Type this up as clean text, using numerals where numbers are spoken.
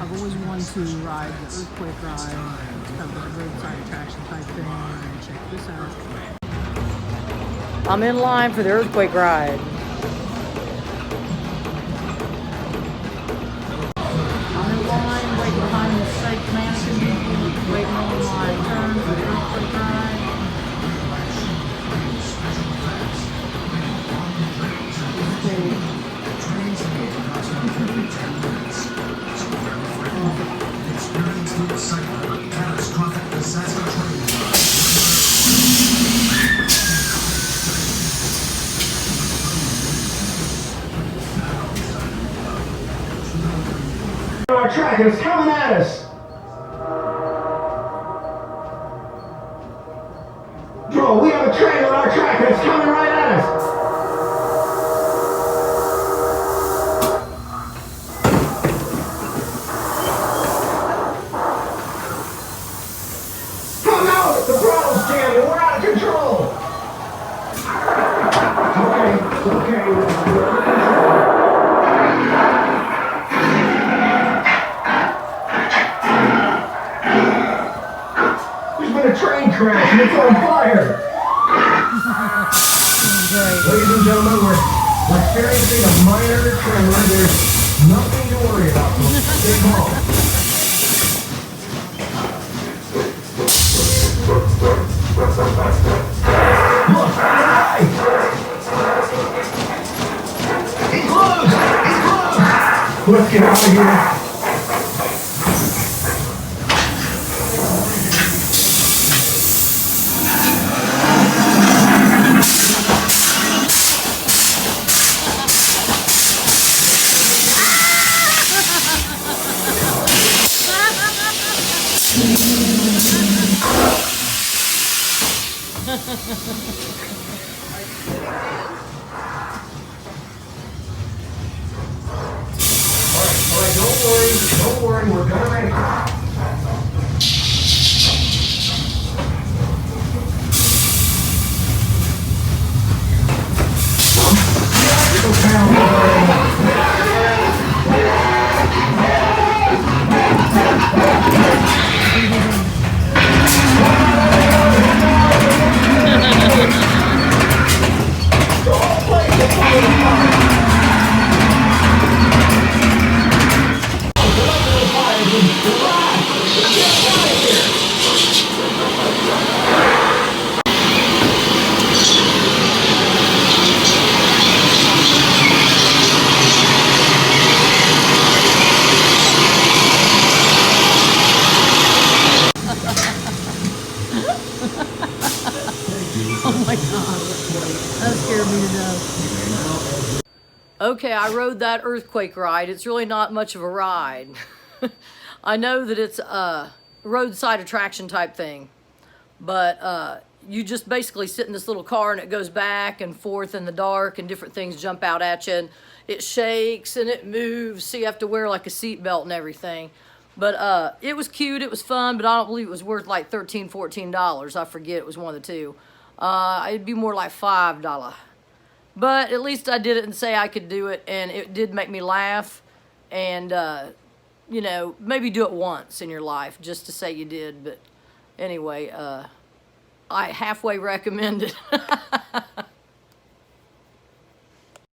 I've always wanted to ride the earthquake ride. It's kind of a roadside attraction type thing. And check this out. I'm in line for the earthquake ride. I'm in line waiting behind the fake mannequin people, waiting on my turn for the earthquake ride. Experience the excitement of a catastrophic disaster training. Our track and it's coming at us. Bro, we have a train on our track and it's coming right at us. Come out! The throttle's jammed and we're out of control. Okay, we're under control. A train crash and it's on fire! Ladies and gentlemen, we're experiencing a minor tremor. There's nothing to worry about, folks. Stay calm. Look, guys! He's loose! He's loose! Let's get out of here. Alright, don't worry, we're gonna make it. Oh my god, that scared me to death. Okay, I rode that earthquake ride. It's really not much of a ride. I know that it's a roadside attraction type thing, but you just basically sit in this little car and it goes back and forth in the dark and different things jump out at you and it shakes and it moves, so you have to wear like a seatbelt and everything. But it was cute, it was fun, but I don't believe it was worth like $13, $14. I forget, it was one of the two. It'd be more like $5. But at least I did it and say I could do it, and it did make me laugh. And, you know, maybe do it once in your life just to say you did. But anyway, I halfway recommend it.